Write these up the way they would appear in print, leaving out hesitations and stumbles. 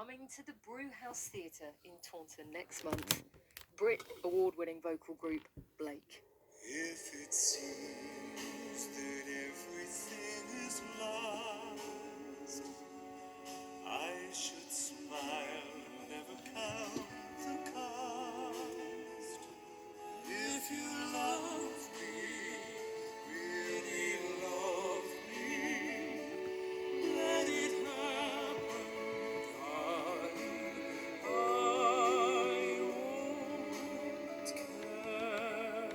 coming to the Brewhouse Theatre in Taunton next month. Brit award-winning vocal group Blake. If it seems that everything is lost, I should smile, never count the cost. If you love me, really love me, let it happen, darling. I won't care.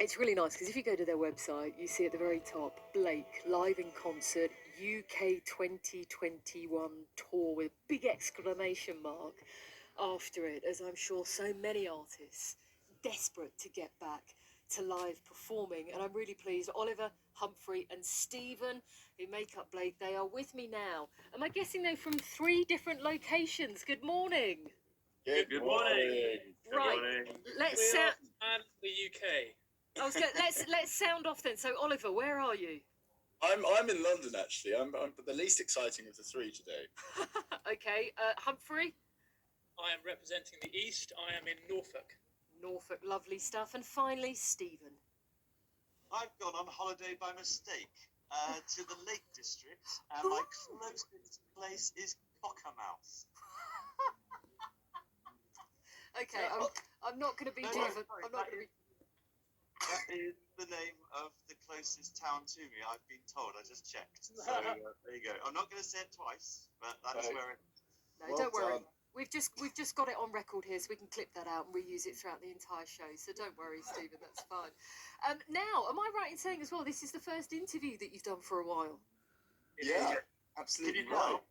It's really nice because if you go to their website, you see at the very top, Blake live in concert, UK 2021 tour with a big exclamation mark after it, as I'm sure so many artists desperate to get back to live performing. And I'm really pleased Oliver, Humphrey and Stephen, who make up Blake, they are with me now. Am I guessing they're from 3 different locations? Good morning. Good morning. Right, let's sound. And the UK. I was going. Let's sound off then. So Oliver, where are you? I'm in London actually. I'm the least exciting of the 3 today. Okay, Humphrey. I am representing the East. I am in Norfolk. Norfolk, lovely stuff. And finally, Stephen. I've gone on holiday by mistake to the Lake District, and my closest place is Cockermouth. Okay, I'm not going to be different. I'm not going to be. That is the name of the closest town to me, I've been told. I just checked. So there you go. I'm not going to say it twice, but that is where it is. No, don't worry. We've just got it on record here, so we can clip that out and reuse it throughout the entire show. So don't worry, Stephen, that's fine. Now, am I right in saying as well, this is the first interview that you've done for a while? Yeah, absolutely right.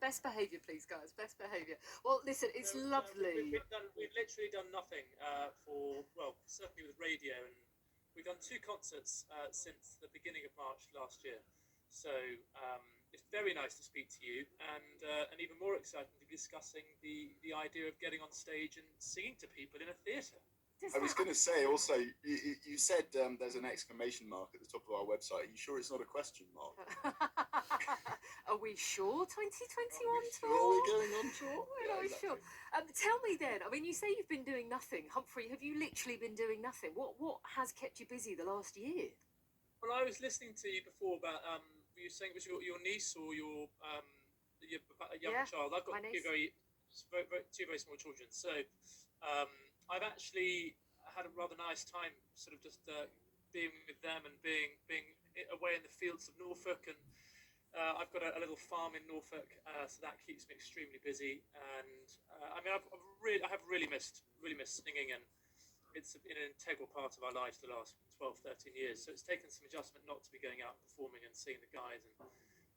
Best behaviour, please, guys. Best behaviour. Well, listen, it's lovely. We've literally done nothing certainly with radio, and we've done 2 concerts since the beginning of March last year. So it's very nice to speak to you, and even more exciting to be discussing the idea of getting on stage and singing to people in a theatre. I was going to say also, you said there's an exclamation mark at the top of our website. Are you sure it's not a question mark? Are we sure 2021 tour? Are we going on tour? We're not sure. Tell me then, I mean, you say you've been doing nothing. Humphrey, have you literally been doing nothing? What has kept you busy the last year? Well, I was listening to you before about, you were saying it was your niece or your young child. I've got 2 very small children. So I've actually had a rather nice time sort of just being with them and being away in the fields of Norfolk, and I've got a little farm in Norfolk, so that keeps me extremely busy. And I mean, I have really missed singing, and it's been an integral part of our lives the last 12, 13 years. So it's taken some adjustment not to be going out and performing and seeing the guys.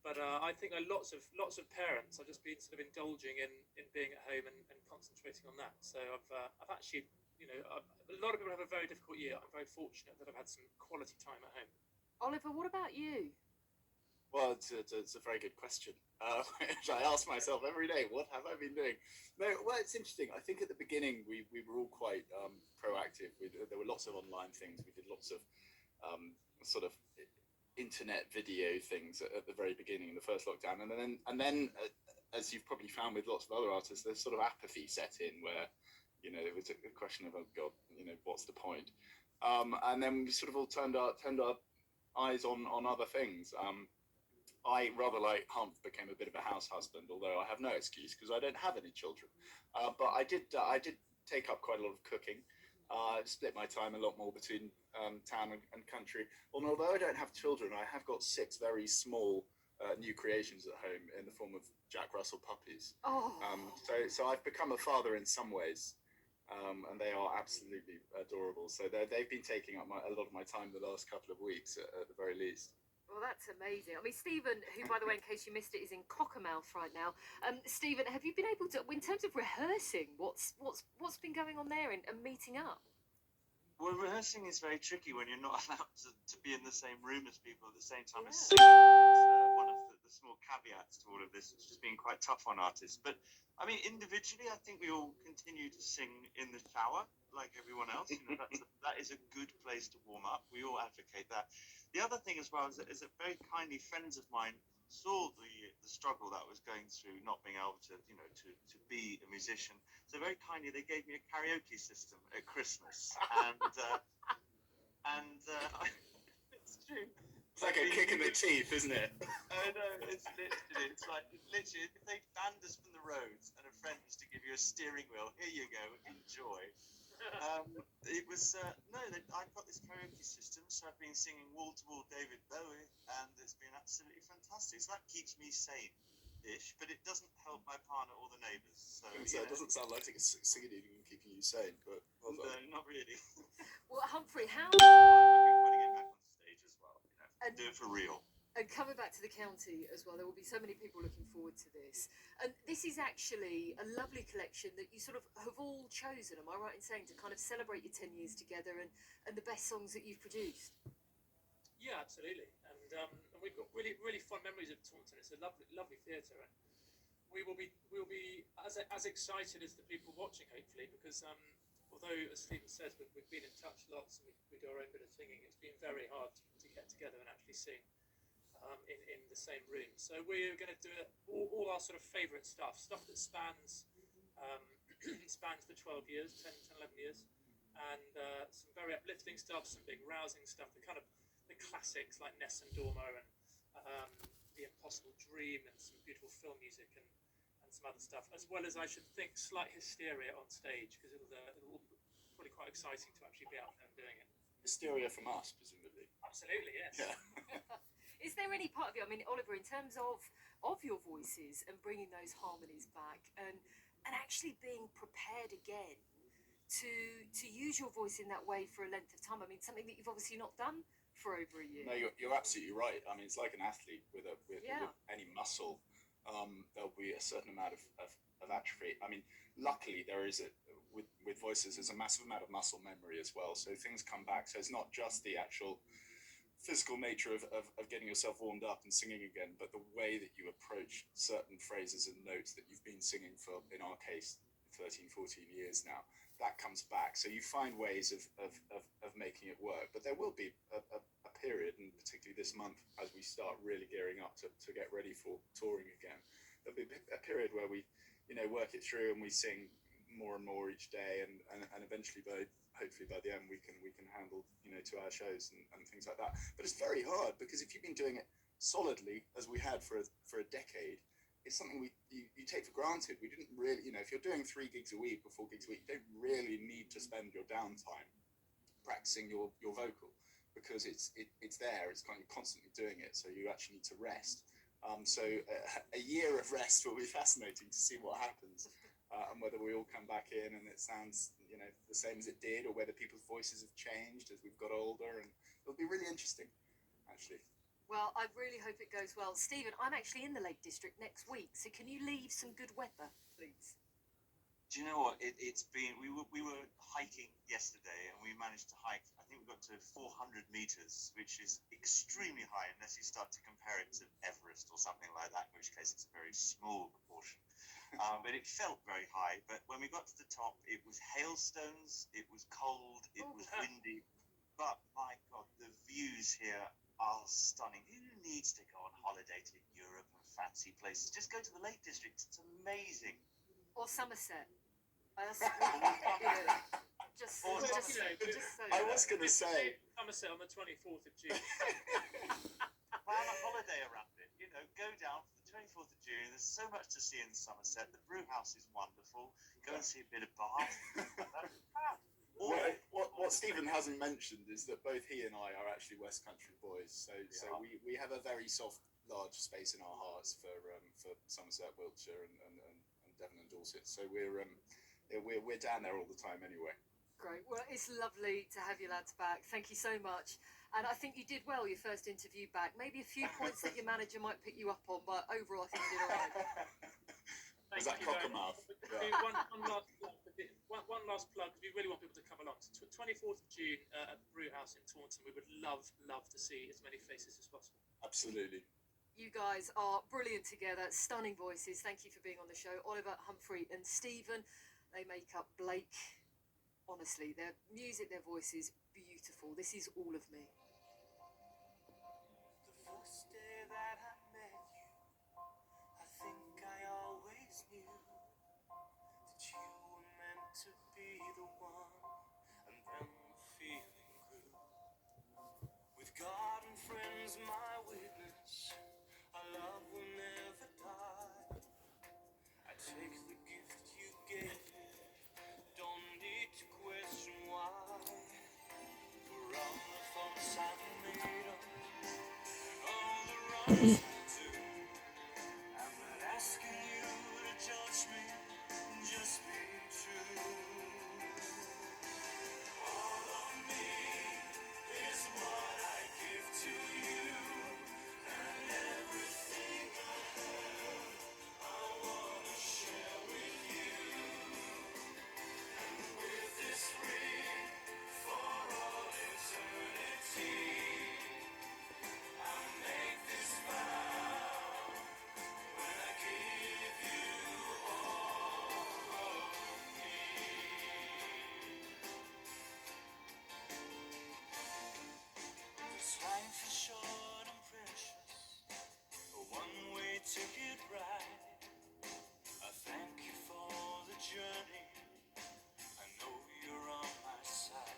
But I think lots of parents have just been sort of indulging in being at home and concentrating on that. So I've actually, a lot of people have a very difficult year. I'm very fortunate that I've had some quality time at home. Oliver, what about you? Well, it's a very good question, which I ask myself every day. What have I been doing? No, well, it's interesting. I think at the beginning we were all quite proactive. There were lots of online things. We did lots of sort of internet video things at the very beginning, in the first lockdown, and then as you've probably found with lots of other artists, there's sort of apathy set in where it was a question of, oh God, what's the point? And then we sort of all turned our eyes on other things. I, rather like Hump, became a bit of a house husband, although I have no excuse because I don't have any children. But I did take up quite a lot of cooking. Split my time a lot more between town and country. And although I don't have children, I have got 6 very small new creations at home in the form of Jack Russell puppies. Oh. So I've become a father in some ways, and they are absolutely adorable. So they've been taking up a lot of my time the last couple of weeks at the very least. Well, that's amazing. I mean, Stephen, who, by the way, in case you missed it, is in Cockermouth right now. Stephen, have you been able to, in terms of rehearsing, what's been going on there and meeting up? Well, rehearsing is very tricky when you're not allowed to be in the same room as people at the same time as singing. It's one of the small caveats to all of this, which has been quite tough on artists. But, I mean, individually, I think we all continue to sing in the shower, like everyone else. That is a good place to warm up. We all advocate that. The other thing as well is that very kindly friends of mine saw the struggle that I was going through, not being able to, to be a musician. So very kindly, they gave me a karaoke system at Christmas, and it's true. It's like a kick in the teeth, isn't it? I know, it's literally, if they banned us from the roads and a friend was to give you a steering wheel, here you go, enjoy. It was, I've got this karaoke system, so I've been singing wall to wall David Bowie, and it's been absolutely fantastic. So that keeps me sane-ish, but it doesn't help my partner or the neighbours. So it doesn't sound like it's singing and keeping you sane, but no, not really. Well, Humphrey, how... I'm looking forward to getting back on stage as well, do it for real. And coming back to the county as well, there will be so many people looking forward to this. And this is actually a lovely collection that you sort of have all chosen, am I right in saying, to kind of celebrate your 10 years together and the best songs that you've produced? Yeah, absolutely. And we've got really fond memories of Taunton. It's a lovely theatre, and we will be as excited as the people watching, hopefully, because although, as Stephen says, we've been in touch lots and we do our own bit of singing, it's been very hard to get together and actually sing in the same room. So we're going to do all our sort of favourite stuff that spans spans the 12 years, 10, 11 years, and some very uplifting stuff, some big rousing stuff, the classics like Ness and Dormer and The Impossible Dream, and some beautiful film music and some other stuff, as well as, I should think, slight hysteria on stage, because it'll probably quite exciting to actually be out there and doing it. Hysteria from us, presumably. Absolutely, yes. Yeah. Is there any part of you, I mean, Oliver, in terms of your voices and bringing those harmonies back and actually being prepared again to use your voice in that way for a length of time? I mean, something that you've obviously not done for over a year. No, you're absolutely right. I mean, it's like an athlete with any muscle. There'll be a certain amount of atrophy. I mean, luckily there is with voices, there's a massive amount of muscle memory as well. So things come back. So it's not just the actual physical nature of getting yourself warmed up and singing again, but the way that you approach certain phrases and notes that you've been singing for, in our case, 13, 14 years now, that comes back. So you find ways of making it work. But there will be a period, and particularly this month, as we start really gearing up to get ready for touring again, there'll be a period where we, work it through and we sing more and more each day, and eventually hopefully by the end we can handle 2-hour shows and things like that. But it's very hard, because if you've been doing it solidly as we had for a decade, it's something you take for granted. We didn't really, if you're doing 3 gigs a week or 4 gigs a week, you don't really need to spend your downtime practicing your vocal, because it's there, it's kind of constantly doing it, so you actually need to rest. So a year of rest will be fascinating to see what happens. And whether we all come back in and it sounds, the same as it did, or whether people's voices have changed as we've got older, and it'll be really interesting, actually. Well, I really hope it goes well. Stephen, I'm actually in the Lake District next week, so can you leave some good weather, please? Do you know what? It's been, we were hiking yesterday, and we managed to hike, I think we got to 400 meters, which is extremely high, unless you start to compare it to Everest or something like that, in which case it's a very small proportion. But it felt very high. But when we got to the top, it was hailstones, it was cold, it was windy. But my God, the views here are stunning. Who needs to go on holiday to Europe and fancy places? Just go to the Lake District. It's amazing. Or Somerset. I was going to say Somerset on the 24th of June. Plan a holiday around it. Go down for the 24th of June. There's so much to see in Somerset. The brew house is wonderful. Go and see a bit of Bath. What Stephen hasn't mentioned is that both he and I are actually West Country boys. So we have a very soft, large space in our hearts for Somerset, Wiltshire, and Devon and Dorset. So we're down there all the time anyway. Great. Well, it's lovely to have you lads back. Thank you so much. And I think you did well your first interview back. Maybe a few points that your manager might pick you up on, but overall I think you did all right. Was that cockermouth? Yeah. One last plug, because we really want people to come along. So 24th of June at the Brew House in Taunton. We would love to see as many faces as possible. Absolutely. You guys are brilliant together, stunning voices. Thank you for being on the show. Oliver, Humphrey and Stephen, they make up Blake. Honestly, their music, their voices, beautiful. This is All of Me. The first day that I met you, the one, and then the feeling grew. With God and friends my witness, our love will never die. I take the gift you gave, don't need to question why. For all the faults I've made up, all the wrongs I do, I'm not asking you to judge me, just be true. All of me is what I give to you, and everything I have, I wanna share with you. And with this ring for all eternity, I make this vow when I give you all of me. This life is short and precious, a one-way ticket ride. I thank you for the journey, I know you're on my side.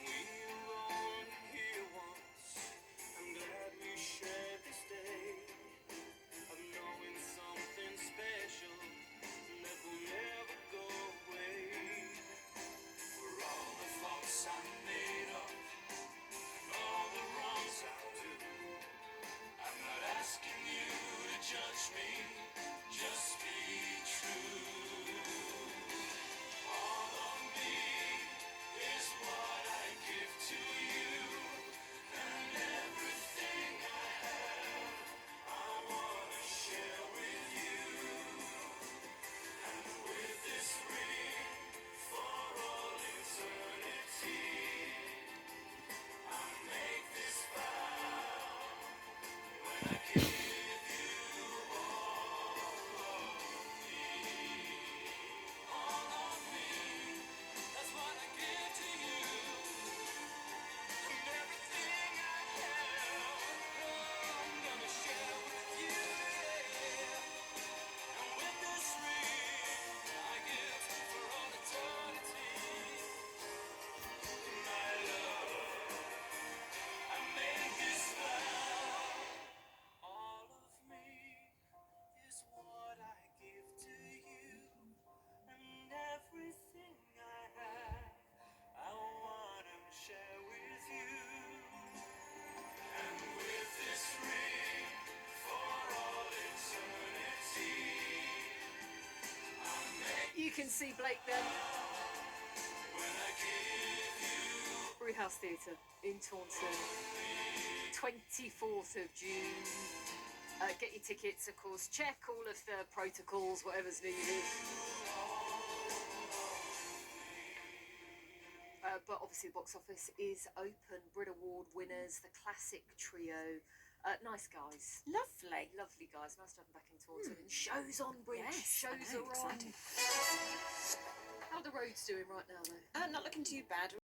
We were only here once, I'm glad we shared this day of knowing something special that will never go away. For all the faults I made up, all the wrongs I'll do, I'm not asking you to judge me, just be true. All of me is what I give to you, and everything I have, I wanna share with you. And with this ring for all eternity, I make this vow when I give you all of me. All of me, that's what I give to you, and everything I have, I'm gonna share with you, yeah. And with this ring I give for all eternity, my love, I make this vow. All of me is what I give to you, and everything I have, I wanna share with you. And with this ring for all eternity, I make You can see Blake then. when I give you Brewhouse Theatre in Taunton, 24th of June. Get your tickets, of course. Check all of the protocols, whatever's needed. But obviously the box office is open. Brit Award winners, the classic trio. Nice guys. Lovely. Lovely guys. Nice to have them back in Taunton. And shows on, Bridge. Yes, I shows know, are on. exciting. How are the roads doing right now, though? Not looking too bad.